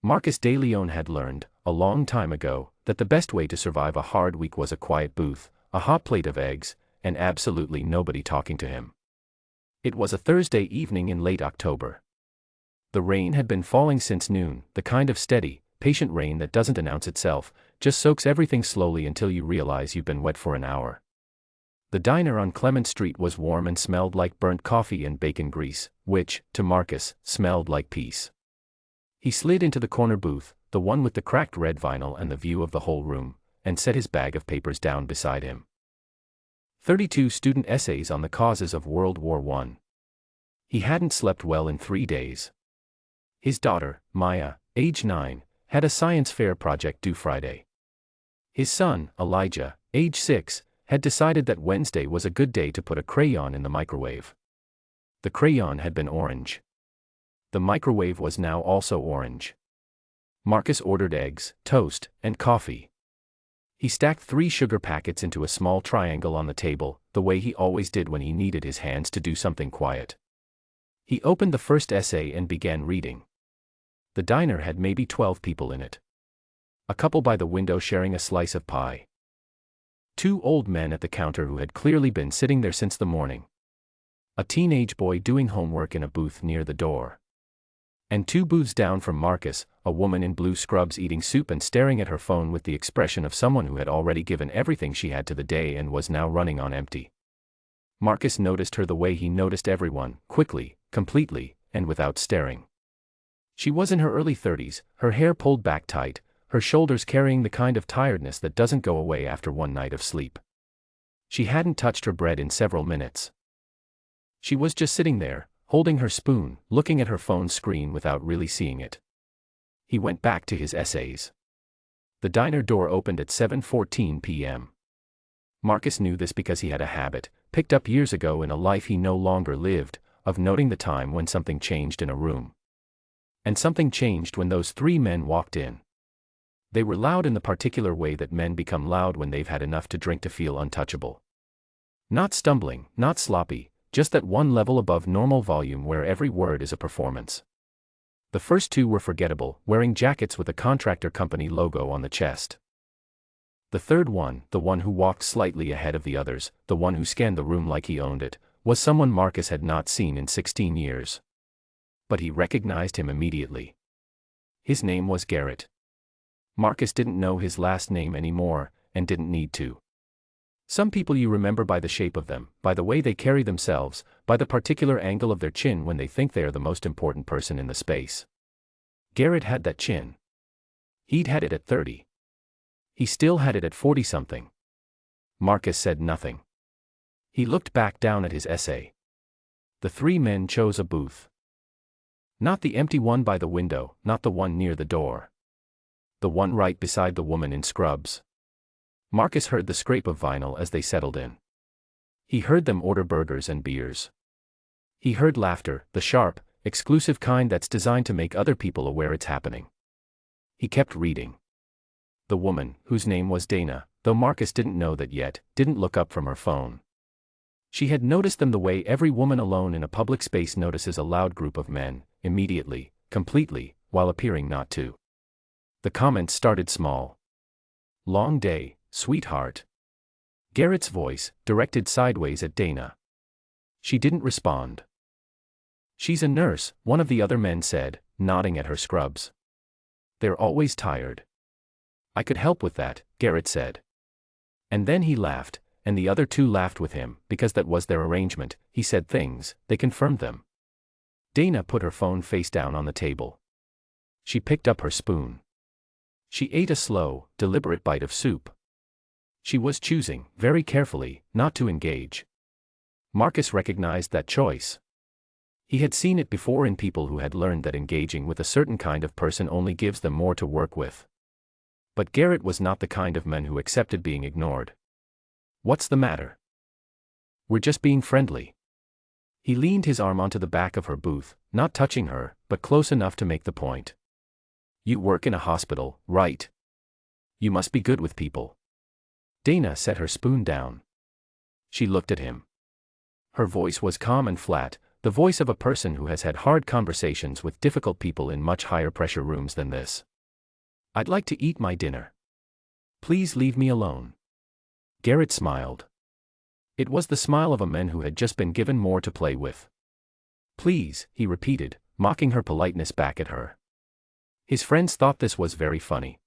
Marcus de Leon had learned, a long time ago, that the best way to survive a hard week was a quiet booth, a hot plate of eggs, and absolutely nobody talking to him. It was a Thursday evening in late October. The rain had been falling since noon, the kind of steady, patient rain that doesn't announce itself, just soaks everything slowly until you realize you've been wet for an hour. The diner on Clement Street was warm and smelled like burnt coffee and bacon grease, which, to Marcus, smelled like peace. He slid into the corner booth, the one with the cracked red vinyl and the view of the whole room, and set his bag of papers down beside him. 32 student essays on the causes of World War I. He hadn't slept well in 3 days. His daughter, Maya, age 9, had a science fair project due Friday. His son, Elijah, age 6, had decided that Wednesday was a good day to put a crayon in the microwave. The crayon had been orange. The microwave was now also orange. Marcus ordered eggs, toast, and coffee. He stacked 3 sugar packets into a small triangle on the table, the way he always did when he needed his hands to do something quiet. He opened the first essay and began reading. The diner had maybe 12 people in it. A couple by the window sharing a slice of pie. 2 old men at the counter who had clearly been sitting there since the morning. A teenage boy doing homework in a booth near the door. And 2 booths down from Marcus, a woman in blue scrubs eating soup and staring at her phone with the expression of someone who had already given everything she had to the day and was now running on empty. Marcus noticed her the way he noticed everyone, quickly, completely, and without staring. She was in her early 30s, her hair pulled back tight, her shoulders carrying the kind of tiredness that doesn't go away after one night of sleep. She hadn't touched her bread in several minutes. She was just sitting there, holding her spoon, looking at her phone screen without really seeing it. He went back to his essays. The diner door opened at 7:14 p.m. Marcus knew this because he had a habit, picked up years ago in a life he no longer lived, of noting the time when something changed in a room. And something changed when those 3 men walked in. They were loud in the particular way that men become loud when they've had enough to drink to feel untouchable. Not stumbling, not sloppy, just that one level above normal volume where every word is a performance. The first 2 were forgettable, wearing jackets with a contractor company logo on the chest. The third one, the one who walked slightly ahead of the others, the one who scanned the room like he owned it, was someone Marcus had not seen in 16 years. But he recognized him immediately. His name was Garrett. Marcus didn't know his last name anymore, and didn't need to. Some people you remember by the shape of them, by the way they carry themselves, by the particular angle of their chin when they think they are the most important person in the space. Garrett had that chin. He'd had it at 30. He still had it at 40-something. Marcus said nothing. He looked back down at his essay. The 3 men chose a booth. Not the empty one by the window, not the one near the door. The one right beside the woman in scrubs. Marcus heard the scrape of vinyl as they settled in. He heard them order burgers and beers. He heard laughter, the sharp, exclusive kind that's designed to make other people aware it's happening. He kept reading. The woman, whose name was Dana, though Marcus didn't know that yet, didn't look up from her phone. She had noticed them the way every woman alone in a public space notices a loud group of men, immediately, completely, while appearing not to. The comments started small. Long day, sweetheart. Garrett's voice, directed sideways at Dana. She didn't respond. She's a nurse, one of the other men said, nodding at her scrubs. They're always tired. I could help with that, Garrett said. And then he laughed, and the other 2 laughed with him, because that was their arrangement. He said things, they confirmed them. Dana put her phone face down on the table. She picked up her spoon. She ate a slow, deliberate bite of soup. She was choosing, very carefully, not to engage. Marcus recognized that choice. He had seen it before in people who had learned that engaging with a certain kind of person only gives them more to work with. But Garrett was not the kind of man who accepted being ignored. What's the matter? We're just being friendly. He leaned his arm onto the back of her booth, not touching her, but close enough to make the point. You work in a hospital, right? You must be good with people. Dana set her spoon down. She looked at him. Her voice was calm and flat, the voice of a person who has had hard conversations with difficult people in much higher pressure rooms than this. "I'd like to eat my dinner. Please leave me alone." Garrett smiled. It was the smile of a man who had just been given more to play with. "Please," he repeated, mocking her politeness back at her. His friends thought this was very funny.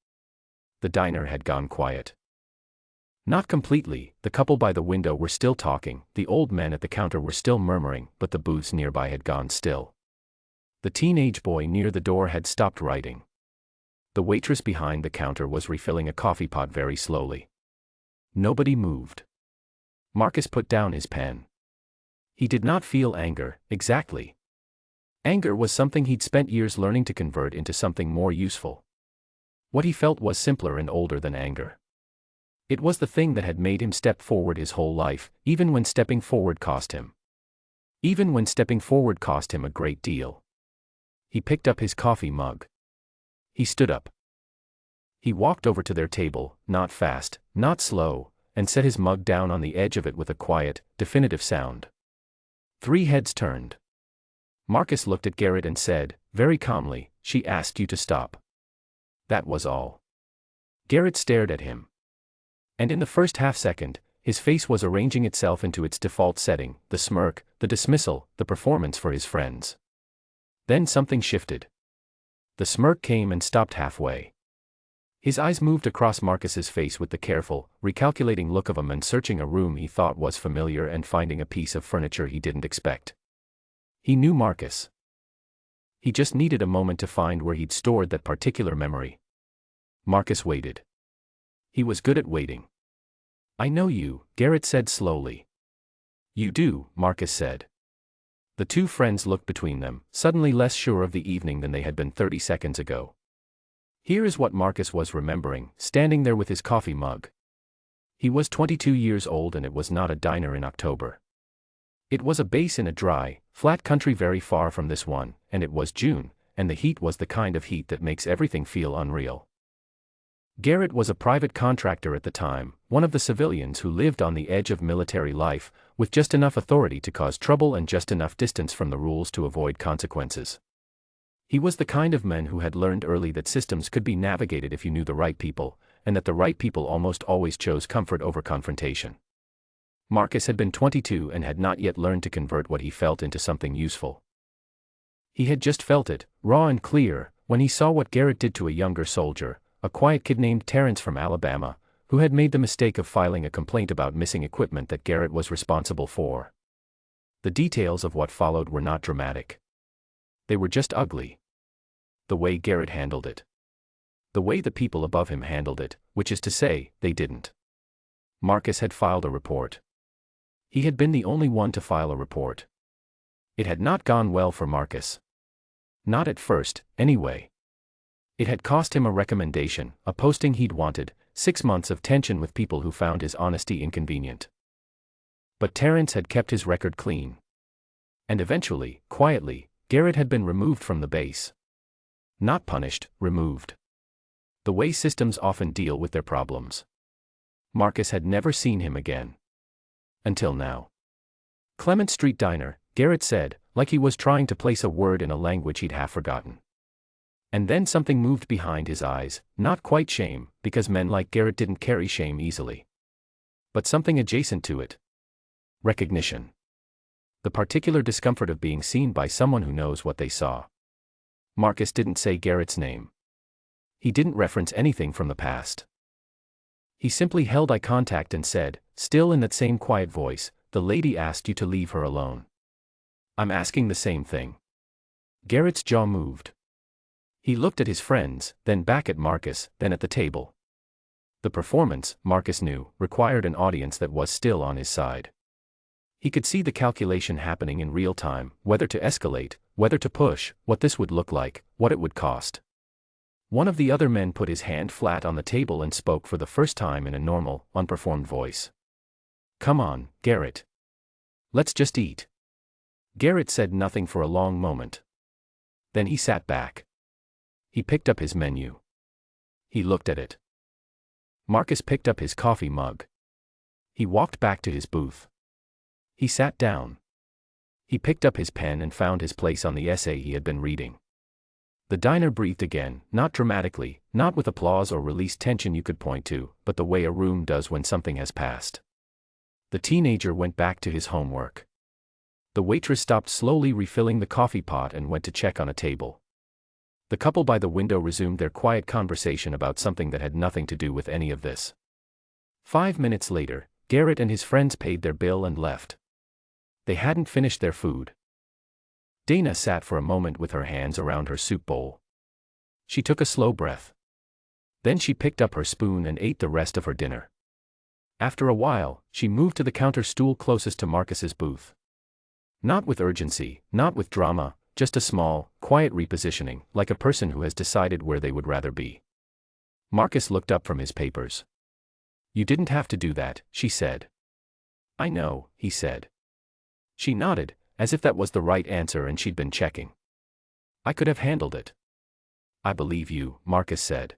The diner had gone quiet. Not completely, the couple by the window were still talking, the old men at the counter were still murmuring, but the booths nearby had gone still. The teenage boy near the door had stopped writing. The waitress behind the counter was refilling a coffee pot very slowly. Nobody moved. Marcus put down his pen. He did not feel anger, exactly. Anger was something he'd spent years learning to convert into something more useful. What he felt was simpler and older than anger. It was the thing that had made him step forward his whole life, even when stepping forward cost him. Even when stepping forward cost him a great deal. He picked up his coffee mug. He stood up. He walked over to their table, not fast, not slow, and set his mug down on the edge of it with a quiet, definitive sound. 3 heads turned. Marcus looked at Garrett and said, very calmly, "She asked you to stop." That was all. Garrett stared at him. And in the first half-second, his face was arranging itself into its default setting, the smirk, the dismissal, the performance for his friends. Then something shifted. The smirk came and stopped halfway. His eyes moved across Marcus's face with the careful, recalculating look of a man searching a room he thought was familiar and finding a piece of furniture he didn't expect. He knew Marcus. He just needed a moment to find where he'd stored that particular memory. Marcus waited. He was good at waiting. "I know you," Garrett said slowly. "You do," Marcus said. The two friends looked between them, suddenly less sure of the evening than they had been 30 seconds ago. Here is what Marcus was remembering, standing there with his coffee mug. He was 22 years old and it was not a diner in October. It was a base in a dry, flat country very far from this one, and it was June, and the heat was the kind of heat that makes everything feel unreal. Garrett was a private contractor at the time, one of the civilians who lived on the edge of military life, with just enough authority to cause trouble and just enough distance from the rules to avoid consequences. He was the kind of man who had learned early that systems could be navigated if you knew the right people, and that the right people almost always chose comfort over confrontation. Marcus had been 22 and had not yet learned to convert what he felt into something useful. He had just felt it, raw and clear, when he saw what Garrett did to a younger soldier, a quiet kid named Terrence from Alabama, who had made the mistake of filing a complaint about missing equipment that Garrett was responsible for. The details of what followed were not dramatic. They were just ugly. The way Garrett handled it. The way the people above him handled it, which is to say, they didn't. Marcus had filed a report. He had been the only one to file a report. It had not gone well for Marcus. Not at first, anyway. It had cost him a recommendation, a posting he'd wanted, 6 months of tension with people who found his honesty inconvenient. But Terrence had kept his record clean. And eventually, quietly, Garrett had been removed from the base. Not punished, removed. The way systems often deal with their problems. Marcus had never seen him again. Until now. "Clement Street Diner," Garrett said, like he was trying to place a word in a language he'd half forgotten. And then something moved behind his eyes, not quite shame, because men like Garrett didn't carry shame easily. But something adjacent to it. Recognition. The particular discomfort of being seen by someone who knows what they saw. Marcus didn't say Garrett's name. He didn't reference anything from the past. He simply held eye contact and said, still in that same quiet voice, "The lady asked you to leave her alone." "I'm asking the same thing." Garrett's jaw moved. He looked at his friends, then back at Marcus, then at the table. The performance, Marcus knew, required an audience that was still on his side. He could see the calculation happening in real time, whether to escalate, whether to push, what this would look like, what it would cost. One of the other men put his hand flat on the table and spoke for the first time in a normal, unperformed voice. "Come on, Garrett. Let's just eat." Garrett said nothing for a long moment. Then he sat back. He picked up his menu. He looked at it. Marcus picked up his coffee mug. He walked back to his booth. He sat down. He picked up his pen and found his place on the essay he had been reading. The diner breathed again, not dramatically, not with applause or released tension you could point to, but the way a room does when something has passed. The teenager went back to his homework. The waitress stopped slowly refilling the coffee pot and went to check on a table. The couple by the window resumed their quiet conversation about something that had nothing to do with any of this. 5 minutes later, Garrett and his friends paid their bill and left. They hadn't finished their food. Dana sat for a moment with her hands around her soup bowl. She took a slow breath. Then she picked up her spoon and ate the rest of her dinner. After a while, she moved to the counter stool closest to Marcus's booth. Not with urgency, not with drama, just a small, quiet repositioning, like a person who has decided where they would rather be. Marcus looked up from his papers. "You didn't have to do that," she said. "I know," he said. She nodded, as if that was the right answer and she'd been checking. "I could have handled it." "I believe you," Marcus said.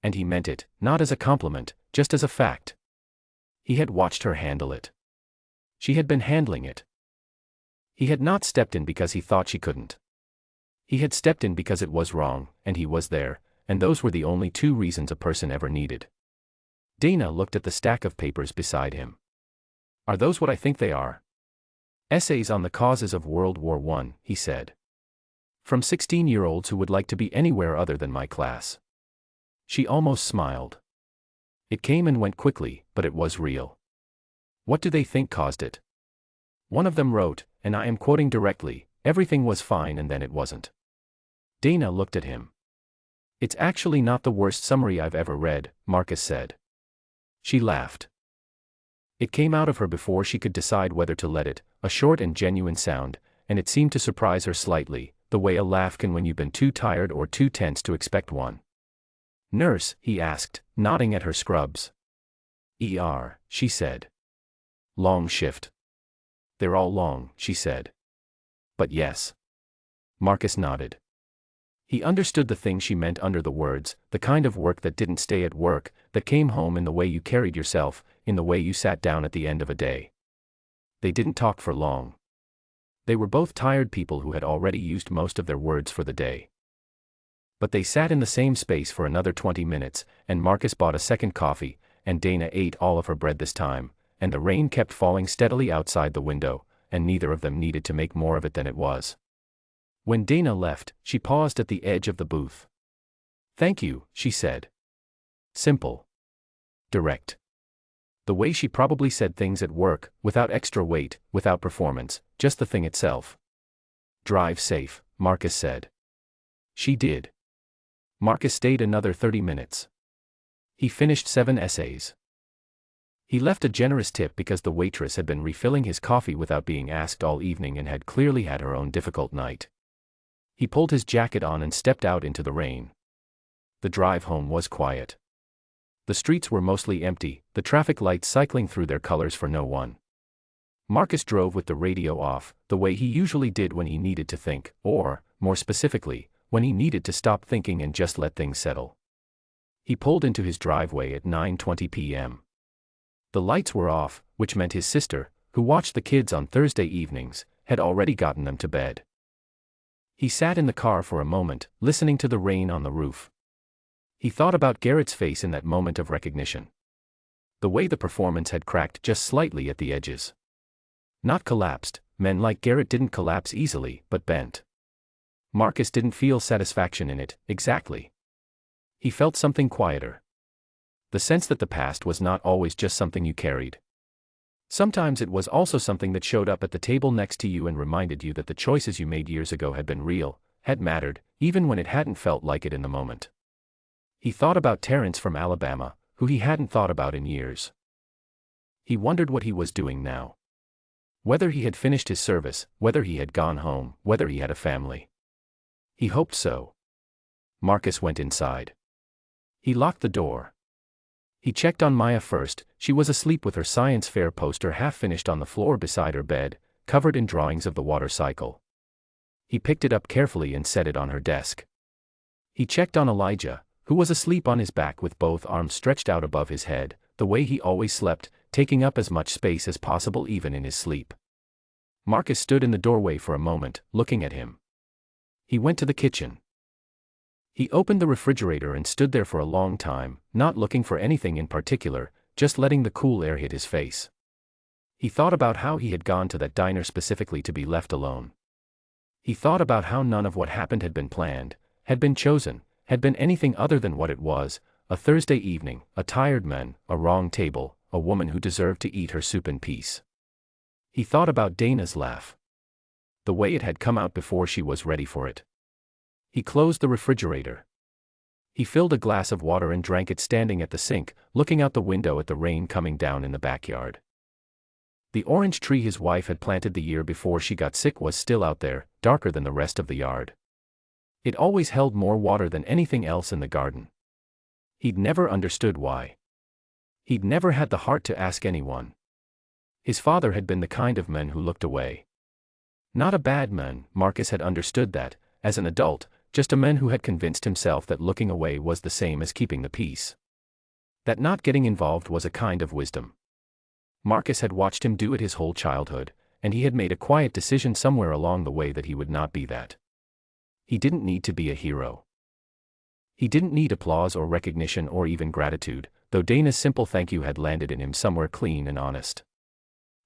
And he meant it, not as a compliment, just as a fact. He had watched her handle it. She had been handling it. He had not stepped in because he thought she couldn't. He had stepped in because it was wrong, and he was there, and those were the only 2 reasons a person ever needed. Dana looked at the stack of papers beside him. "Are those what I think they are?" "Essays on the causes of World War I, he said. "From 16-year-olds who would like to be anywhere other than my class." She almost smiled. It came and went quickly, but it was real. "What do they think caused it?" One of them wrote, and I am quoting directly, "Everything was fine and then it wasn't." Dana looked at him. "It's actually not the worst summary I've ever read," Marcus said. She laughed. It came out of her before she could decide whether to let it, a short and genuine sound, and it seemed to surprise her slightly, the way a laugh can when you've been too tired or too tense to expect one. "Nurse?" he asked, nodding at her scrubs. "ER," she said. "Long shift." "They're all long," she said. "But yes." Marcus nodded. He understood the thing she meant under the words, the kind of work that didn't stay at work, that came home in the way you carried yourself, in the way you sat down at the end of a day. They didn't talk for long. They were both tired people who had already used most of their words for the day. But they sat in the same space for another 20 minutes, and Marcus bought a second coffee, and Dana ate all of her bread this time, and the rain kept falling steadily outside the window, and neither of them needed to make more of it than it was. When Dana left, she paused at the edge of the booth. "Thank you," she said. Simple. Direct. The way she probably said things at work, without extra weight, without performance, just the thing itself. "Drive safe," Marcus said. She did. Marcus stayed another 30 minutes. He finished 7 essays. He left a generous tip because the waitress had been refilling his coffee without being asked all evening and had clearly had her own difficult night. He pulled his jacket on and stepped out into the rain. The drive home was quiet. The streets were mostly empty, the traffic lights cycling through their colors for no one. Marcus drove with the radio off, the way he usually did when he needed to think, or, more specifically, when he needed to stop thinking and just let things settle. He pulled into his driveway at 9:20 p.m. The lights were off, which meant his sister, who watched the kids on Thursday evenings, had already gotten them to bed. He sat in the car for a moment, listening to the rain on the roof. He thought about Garrett's face in that moment of recognition. The way the performance had cracked just slightly at the edges. Not collapsed, men like Garrett didn't collapse easily, but bent. Marcus didn't feel satisfaction in it, exactly. He felt something quieter. The sense that the past was not always just something you carried. Sometimes it was also something that showed up at the table next to you and reminded you that the choices you made years ago had been real, had mattered, even when it hadn't felt like it in the moment. He thought about Terrence from Alabama, who he hadn't thought about in years. He wondered what he was doing now. Whether he had finished his service, whether he had gone home, whether he had a family. He hoped so. Marcus went inside. He locked the door. He checked on Maya first. She was asleep with her science fair poster half finished on the floor beside her bed, covered in drawings of the water cycle. He picked it up carefully and set it on her desk. He checked on Elijah, who was asleep on his back with both arms stretched out above his head, the way he always slept, taking up as much space as possible even in his sleep. Marcus stood in the doorway for a moment, looking at him. He went to the kitchen. He opened the refrigerator and stood there for a long time, not looking for anything in particular, just letting the cool air hit his face. He thought about how he had gone to that diner specifically to be left alone. He thought about how none of what happened had been planned, had been chosen, had been anything other than what it was: a Thursday evening, a tired man, a wrong table, a woman who deserved to eat her soup in peace. He thought about Dana's laugh. The way it had come out before she was ready for it. He closed the refrigerator. He filled a glass of water and drank it standing at the sink, looking out the window at the rain coming down in the backyard. The orange tree his wife had planted the year before she got sick was still out there, darker than the rest of the yard. It always held more water than anything else in the garden. He'd never understood why. He'd never had the heart to ask anyone. His father had been the kind of man who looked away. Not a bad man, Marcus had understood that, as an adult, just a man who had convinced himself that looking away was the same as keeping the peace. That not getting involved was a kind of wisdom. Marcus had watched him do it his whole childhood, and he had made a quiet decision somewhere along the way that he would not be that. He didn't need to be a hero. He didn't need applause or recognition or even gratitude, though Dana's simple thank you had landed in him somewhere clean and honest.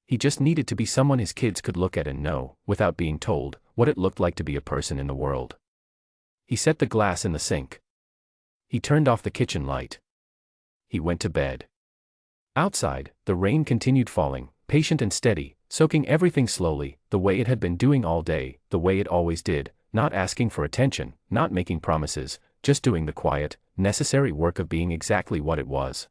He just needed to be someone his kids could look at and know, without being told, what it looked like to be a person in the world. He set the glass in the sink. He turned off the kitchen light. He went to bed. Outside, the rain continued falling, patient and steady, soaking everything slowly, the way it had been doing all day, the way it always did, not asking for attention, not making promises, just doing the quiet, necessary work of being exactly what it was.